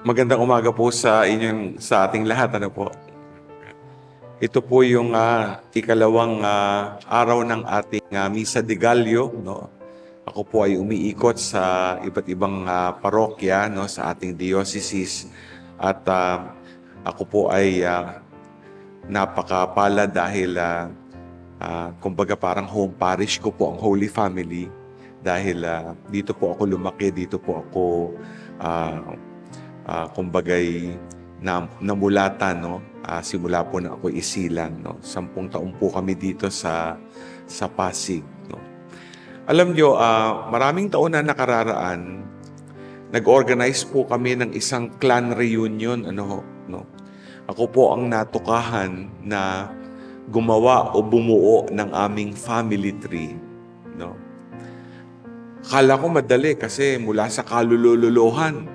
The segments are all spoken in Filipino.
Magandang umaga po sa ating lahat, ano po. Ito po yung ikalawang araw ng ating Misa de Gallo, no. Ako po ay umiikot sa iba't ibang parokya, no, sa ating diocese at ako po ay napakapala dahil kumbaga parang home parish ko po ang Holy Family dahil dito po ako lumaki, dito po ako ah, kumbagay namulatan, no? Simula po na ako isilang, no? 10 taon po kami dito sa Pasig, no? Alam nyo, maraming taon na nakararaan, nag-organize po kami ng isang clan reunion, ano ho, no? Ako po ang natukahan na gumawa o bumuo ng aming family tree, no? Akala ko madali kasi mula sa kalululuhan,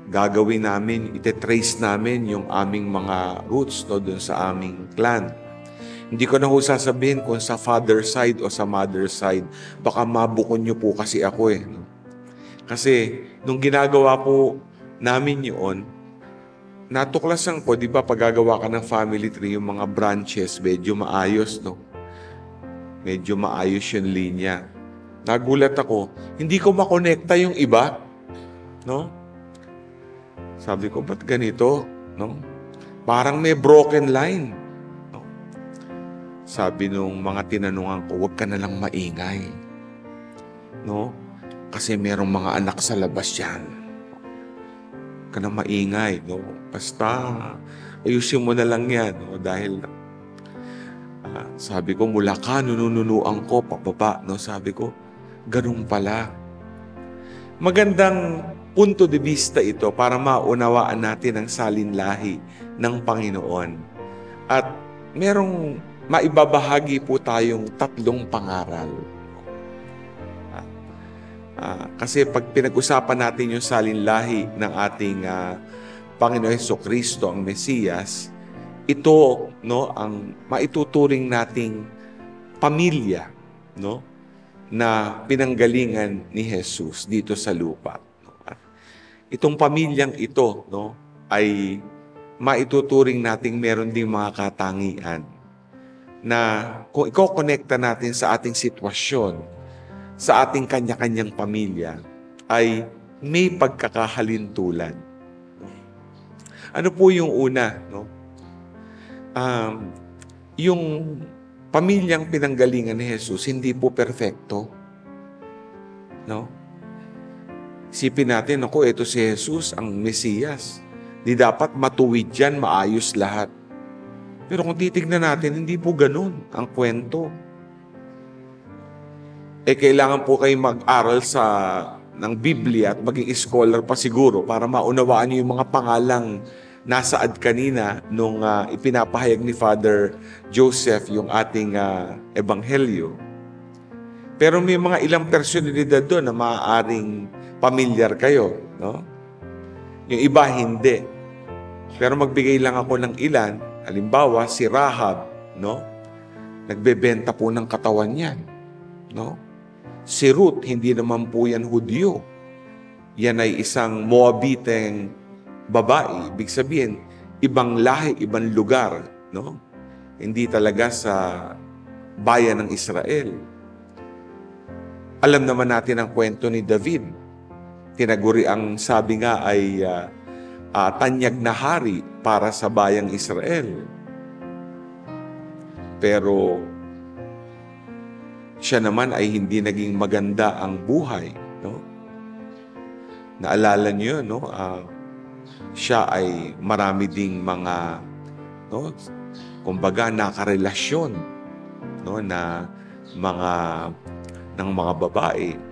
gagawin namin, ite-trace namin yung aming mga roots, no, dun sa aming clan. Hindi ko na ho sasabihin kung sa father side o sa mother side. Baka mabukon nyo po kasi ako eh. No? Kasi nung ginagawa po namin yun, natuklasan ko, di ba, pag gagawa ka ng family tree, yung mga branches, medyo maayos, no? Medyo maayos yung linya. Nagulat ako, hindi ko makonekta yung iba, no? Sabi ko, ba't ganito? No? Parang may broken line. No? Sabi nung mga tinanungan ko, huwag ka na lang maingay. No? Kasi merong mga anak sa labas yan. Huwag ka na maingay. No? Basta, ayusin mo na lang yan. No? Dahil, sabi ko, mula ka, nunununuan ko, pababa. No? Sabi ko, ganun pala. Magandang punto de vista ito para maunawaan natin ang salinlahi ng Panginoon. At merong maibabahagi po tayong 3 pangaral. Kasi pag pinag-usapan natin yung salinlahi ng ating Panginoon Jesucristo, ang Mesiyas, ito, no, ang maituturing nating pamilya, no, na pinanggalingan ni Jesus dito sa lupa. Itong pamilyang ito, no, ay maituturing nating meron ding mga katangian na kung i-connecta natin sa ating sitwasyon, sa ating kanya-kanyang pamilya, ay may pagkakahalintulan. Ano po yung una? No? Yung pamilyang pinanggalingan ni Jesus, hindi po perfecto. No? Isipin natin, ako, ito si Jesus, ang Mesiyas. Di dapat matuwid yan, maayos lahat. Pero kung titignan natin, hindi po ganun ang kwento. Kailangan po kayo mag-aral ng Biblia at maging scholar pa siguro para maunawaan niyo yung mga pangalang nasaad kanina nung ipinapahayag ni Father Joseph yung ating ebanghelyo. Pero may mga ilang personalidad doon na maaaring pamilyar kayo, no? Yung iba hindi. Pero magbigay lang ako ng ilan. Halimbawa, si Rahab, no? Nagbebenta po ng katawan yan, no? Si Ruth, hindi naman po yan Hudyo. Yan ay isang Moabiteng babae. Ibig sabihin, ibang lahi, ibang lugar, no? Hindi talaga sa bayan ng Israel. Alam naman natin ang kwento ni David. Tinaguri ang sabi nga ay tanyag na hari para sa bayang Israel. Pero siya naman ay hindi naging maganda ang buhay, no? Naalala niyo, no? Siya ay marami ding mga, no, kumbaga nakarelasyon, no, na ng mga babae.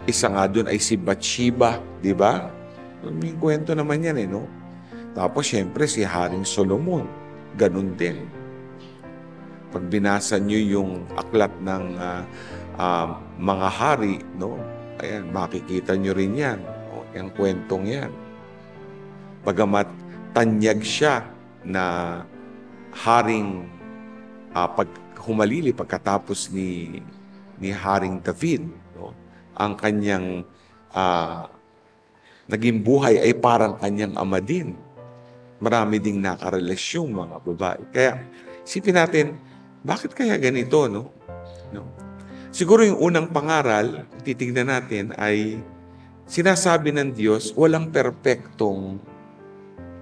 Isa nga doon ay si Bathsheba, di ba? May kwento naman yan no? Tapos syempre si Haring Solomon, ganun din. Pag binasa nyo yung aklat ng mga hari, no? Ayan, makikita nyo rin yan. No? Yung kwentong yan. Bagamat tanyag siya na haring pag humalili pagkatapos ni Haring David, no? Ang kanyang naging buhay ay parang kanyang ama din. Marami ding nakarelasyong mga babae. Kaya isipin natin, bakit kaya ganito, no? No? Siguro yung unang pangaral, titignan natin, ay sinasabi ng Diyos, walang perpektong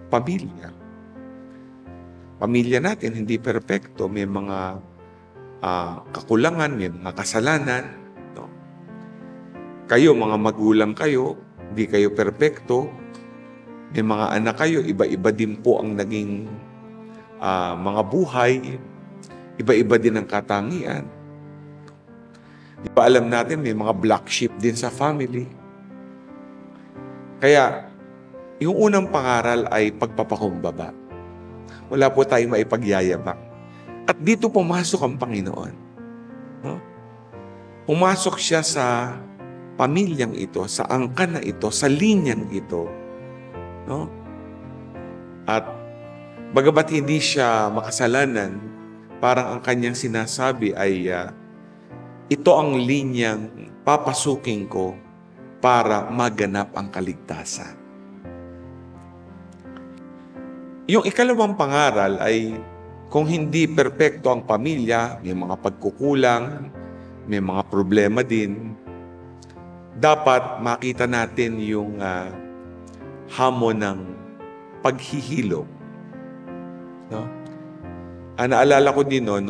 pamilya. Pamilya natin, hindi perpekto. May mga kakulangan, may mga kasalanan. No? Kayo, mga magulang kayo, hindi kayo perpekto. May mga anak kayo, iba-iba din po ang naging mga buhay. Iba-iba din ang katangian. Di ba alam natin, may mga black sheep din sa family. Kaya, yung unang pangaral ay pagpapakumbaba. Wala po tayong maipagyayabang. At dito pumasok ang Panginoon. No? Pumasok siya sa pamilyang ito, sa angkan na ito, sa linyang ito. No? At bagamat hindi siya makasalanan, parang ang kanyang sinasabi ay ito ang linyang papasukin ko para maganap ang kaligtasan. Yung ikalawang pangaral ay kung hindi perpekto ang pamilya, may mga pagkukulang, may mga problema din, dapat makita natin yung hamon ng paghihilom. No? Naalala ko din, no?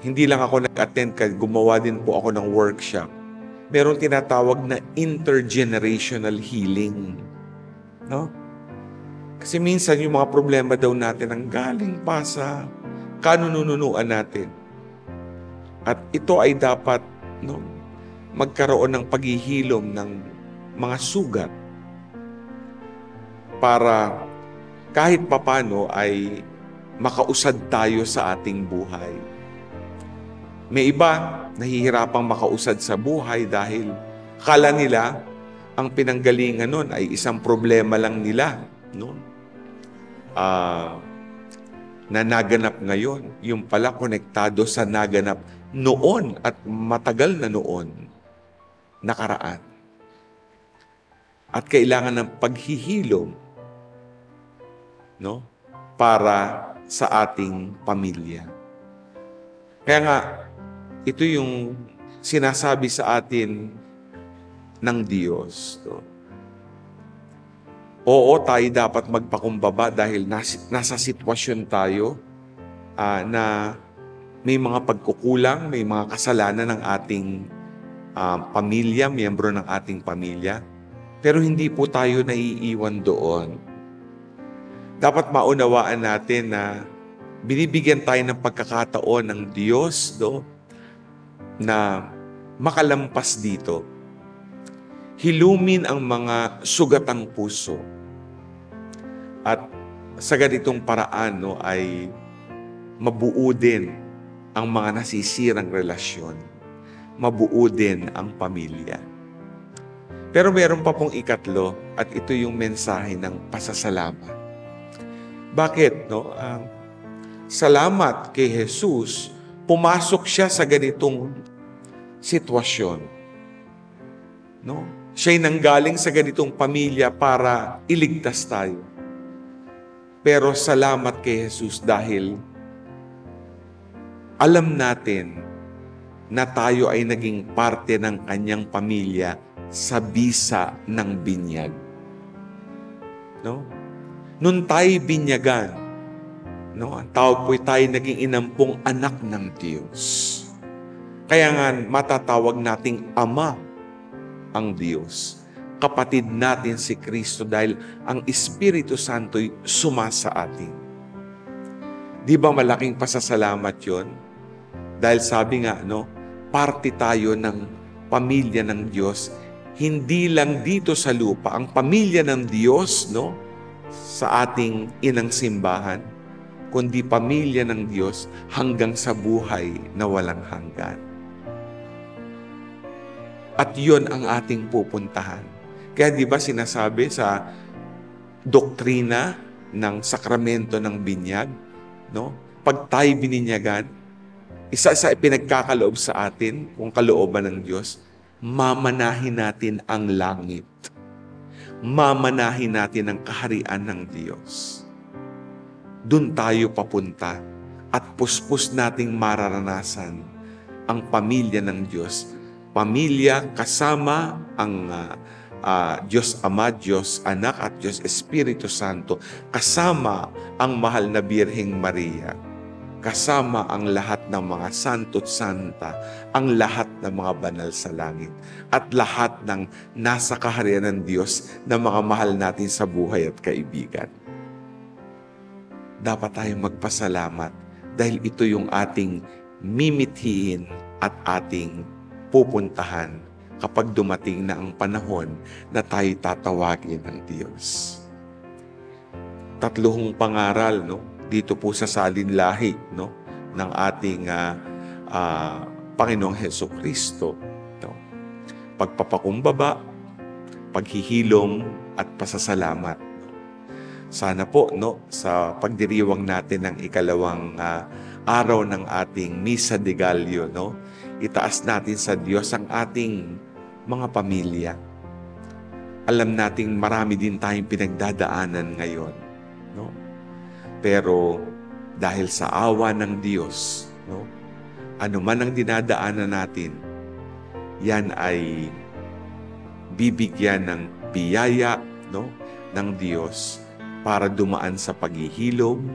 Hindi lang ako nag-attend, gumawa din po ako ng workshop. Merong tinatawag na intergenerational healing. No? Kasi minsan yung mga problema daw natin ang galing pa sa kanununuan natin. At ito ay dapat magkaroon ng paghihilom ng mga sugat para kahit papano ay makausad tayo sa ating buhay. May iba nahihirapang makausad sa buhay dahil akala nila ang pinanggalingan nun ay isang problema lang nila. No? Na naganap ngayon, yung pala konektado sa naganap noon at matagal na noon, nakaraan. At kailangan ng paghihilom, no? Para sa ating pamilya. Kaya nga, ito yung sinasabi sa atin ng Diyos. No? Oo, tayo dapat magpakumbaba dahil nasa sitwasyon tayo na may mga pagkukulang, may mga kasalanan ng ating pamilya, miyembro ng ating pamilya. Pero hindi po tayo naiiwan doon. Dapat maunawaan natin na binibigyan tayo ng pagkakataon ng Diyos na makalampas dito. Hilumin ang mga sugatang puso. At sa ganitong paraan ay mabuo din ang mga nasisirang relasyon. Mabuo din ang pamilya. Pero meron pa pong ikatlo at ito yung mensahe ng pasasalamat. Bakit? Salamat kay Jesus, pumasok siya sa ganitong sitwasyon. No? Siya'y nanggaling sa ganitong pamilya para iligtas tayo. Pero salamat kay Jesus dahil alam natin na tayo ay naging parte ng kanyang pamilya sa bisa ng binyag. No? Nung tayo binyagan, ang tawag po tayo naging inampong anak ng Diyos. Kaya nga matatawag nating Ama ang Diyos. Kapatid natin si Kristo dahil ang Espiritu Santo'y sumasa atin. Di ba malaking pasasalamat yon? Dahil sabi nga, parte tayo ng pamilya ng Diyos. Hindi lang dito sa lupa, ang pamilya ng Diyos, sa ating inang simbahan, kundi pamilya ng Diyos hanggang sa buhay na walang hanggan. At yon ang ating pupuntahan. Kaya di ba sinasabi sa doktrina ng sakramento ng binyag, pag tayo bininyagan, isa sa pinagkakaloob sa atin, kung kalooban ng Diyos, mamanahin natin ang langit. mamanahin natin ang kaharian ng Diyos. Doon tayo papunta at puspos nating mararanasan ang pamilya ng Diyos. Pamilya kasama ang Diyos Ama, Diyos Anak at Diyos Espiritu Santo. Kasama ang mahal na Birheng Maria. Kasama ang lahat ng mga santo't santa, ang lahat ng mga banal sa langit, at lahat ng nasa kaharian ng Diyos na mga mahal natin sa buhay at kaibigan. Dapat tayong magpasalamat dahil ito yung ating mimithiin at ating pupuntahan kapag dumating na ang panahon na tayo tatawagin ng Diyos. Tatlong pangaral, no? Dito po sa salinlahi, no, ng ating Panginoong Hesukristo, no? Pagpapakumbaba, paghihilom at pasasalamat. Sana po, no, sa pagdiriwang natin ng ikalawang araw ng ating Misa de Gallo, no, itaas natin sa Diyos ang ating mga pamilya. Alam nating marami din tayong pinagdadaanan ngayon, no? Pero dahil sa awa ng Diyos, no, ano man ang dinadaanan natin, yan ay bibigyan ng biyaya, no, ng Diyos para dumaan sa paghihilom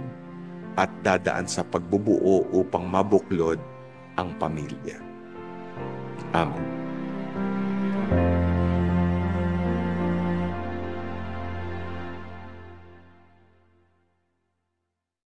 at dadaan sa pagbubuo upang mabuklod ang pamilya. Amen.